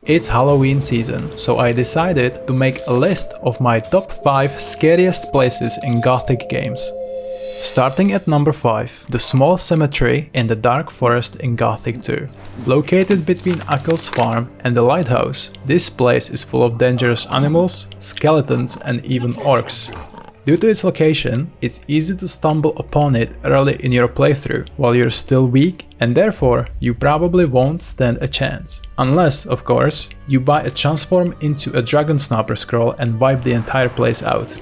It's Halloween season, so I decided to make a list of my top 5 scariest places in Gothic games. Starting at number 5, the small cemetery in the dark forest in Gothic 2. Located between Akel's farm and the lighthouse, this place is full of dangerous animals, skeletons and even orcs. Due to its location, it's easy to stumble upon it early in your playthrough while you're still weak, and therefore you probably won't stand a chance. Unless, of course, you buy a transform into a dragon snapper scroll and wipe the entire place out.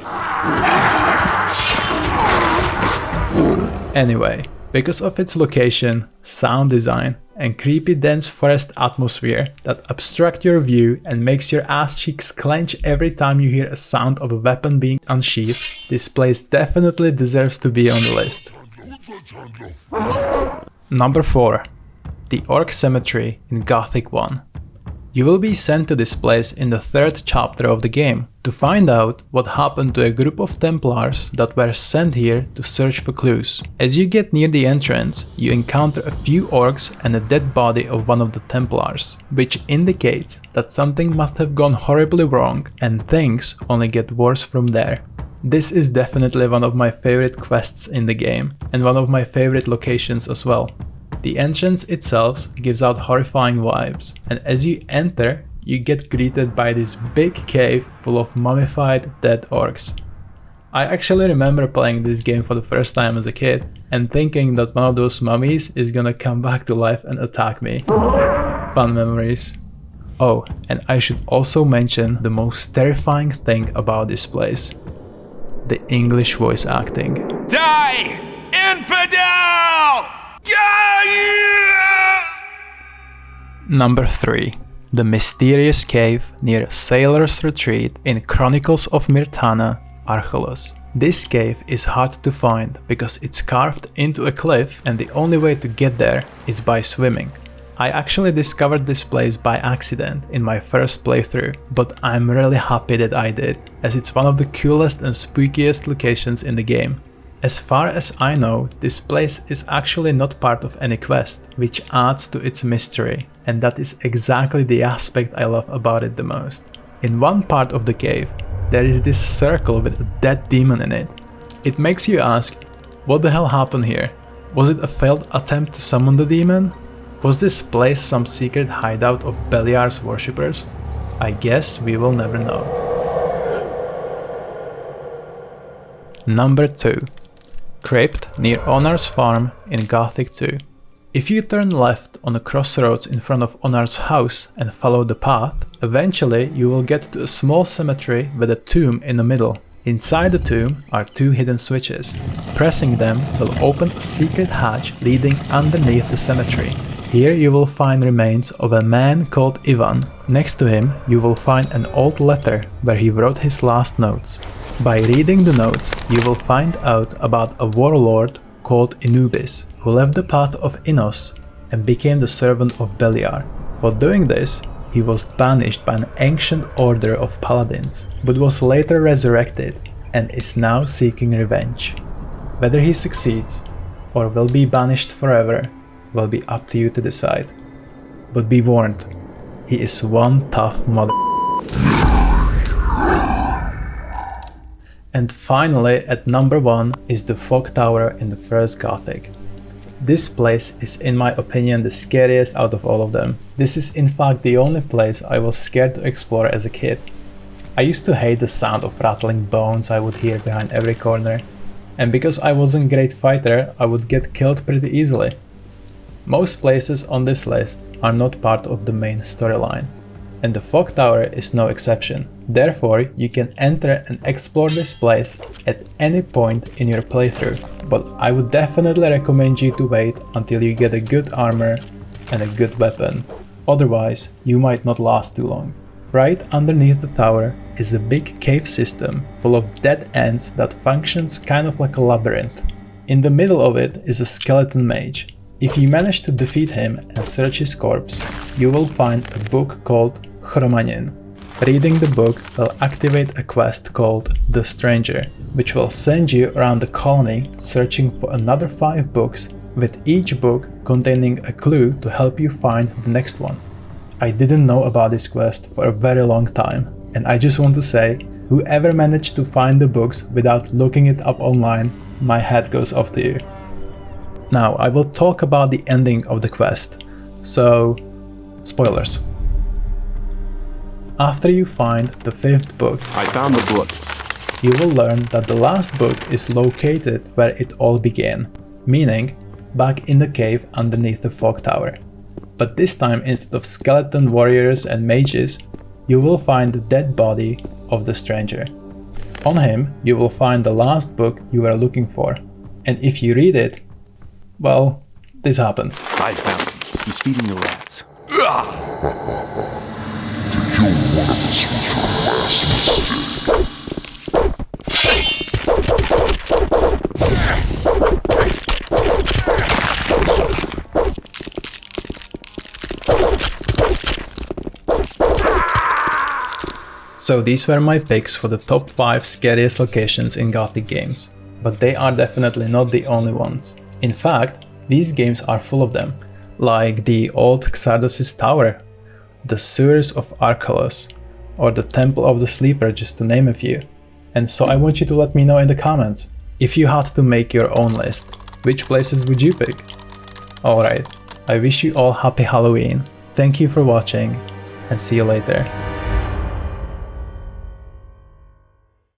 Anyway, because of its location, sound design, and creepy dense forest atmosphere that obstruct your view and makes your ass cheeks clench every time you hear a sound of a weapon being unsheathed, this place definitely deserves to be on the list. Number 4. The Orc Cemetery in Gothic 1. You will be sent to this place in the 3rd chapter of the game to find out what happened to a group of Templars that were sent here to search for clues. As you get near the entrance, you encounter a few orcs and a dead body of one of the Templars, which indicates that something must have gone horribly wrong and things only get worse from there. This is definitely one of my favorite quests in the game and one of my favorite locations as well. The entrance itself gives out horrifying vibes, and as you enter, you get greeted by this big cave full of mummified dead orcs. I actually remember playing this game for the first time as a kid and thinking that one of those mummies is gonna come back to life and attack me. Fun memories. Oh, and I should also mention the most terrifying thing about this place: the English voice acting. Die, infidel! Yeah! Number 3. The mysterious cave near Sailor's Retreat in Chronicles of Myrtana, Archolos. This cave is hard to find because it's carved into a cliff and the only way to get there is by swimming. I actually discovered this place by accident in my first playthrough, but I'm really happy that I did, as it's one of the coolest and spookiest locations in the game. As far as I know, this place is actually not part of any quest, which adds to its mystery, and that is exactly the aspect I love about it the most. In one part of the cave, there is this circle with a dead demon in it. It makes you ask, what the hell happened here? Was it a failed attempt to summon the demon? Was this place some secret hideout of Beliar's worshippers? I guess we will never know. Number 2. Crypt near Onar's farm in Gothic 2. If you turn left on the crossroads in front of Onar's house and follow the path, eventually you will get to a small cemetery with a tomb in the middle. Inside the tomb are 2 hidden switches. Pressing them will open a secret hatch leading underneath the cemetery. Here you will find remains of a man called Ivan. Next to him you will find an old letter where he wrote his last notes. By reading the notes, you will find out about a warlord called Inubis, who left the path of Innos and became the servant of Beliar. For doing this, he was banished by an ancient order of paladins, but was later resurrected and is now seeking revenge. Whether he succeeds or will be banished forever will be up to you to decide. But be warned, he is one tough mother. And finally, at number 1 is the Fog Tower in the first Gothic. This place is, in my opinion, the scariest out of all of them. This is in fact the only place I was scared to explore as a kid. I used to hate the sound of rattling bones I would hear behind every corner, and because I wasn't a great fighter, I would get killed pretty easily. Most places on this list are not part of the main storyline, and the Fog Tower is no exception. Therefore, you can enter and explore this place at any point in your playthrough, but I would definitely recommend you to wait until you get a good armor and a good weapon, otherwise you might not last too long. Right underneath the tower is a big cave system full of dead ends that functions kind of like a labyrinth. In the middle of it is a skeleton mage. If you manage to defeat him and search his corpse, you will find a book called Chromanin. Reading the book will activate a quest called The Stranger, which will send you around the colony searching for another 5 books, with each book containing a clue to help you find the next one. I didn't know about this quest for a very long time, and I just want to say, whoever managed to find the books without looking it up online, my hat goes off to you. Now, I will talk about the ending of the quest, so spoilers. After you find the 5th book, I found the book. you will learn that the last book is located where it all began, meaning back in the cave underneath the fog tower. But this time, instead of skeleton warriors and mages, you will find the dead body of the stranger. On him, you will find the last book you were looking for, and if you read it, well, this happens. I found him. He's feeding the rats. So these were my picks for the top 5 scariest locations in Gothic games, but they are definitely not the only ones. In fact, these games are full of them, like the old Xardos's Tower, the sewers of Arcalos, or the Temple of the Sleeper, just to name a few. And so I want you to let me know in the comments, if you had to make your own list, which places would you pick? Alright, I wish you all happy Halloween, thank you for watching, and see you later.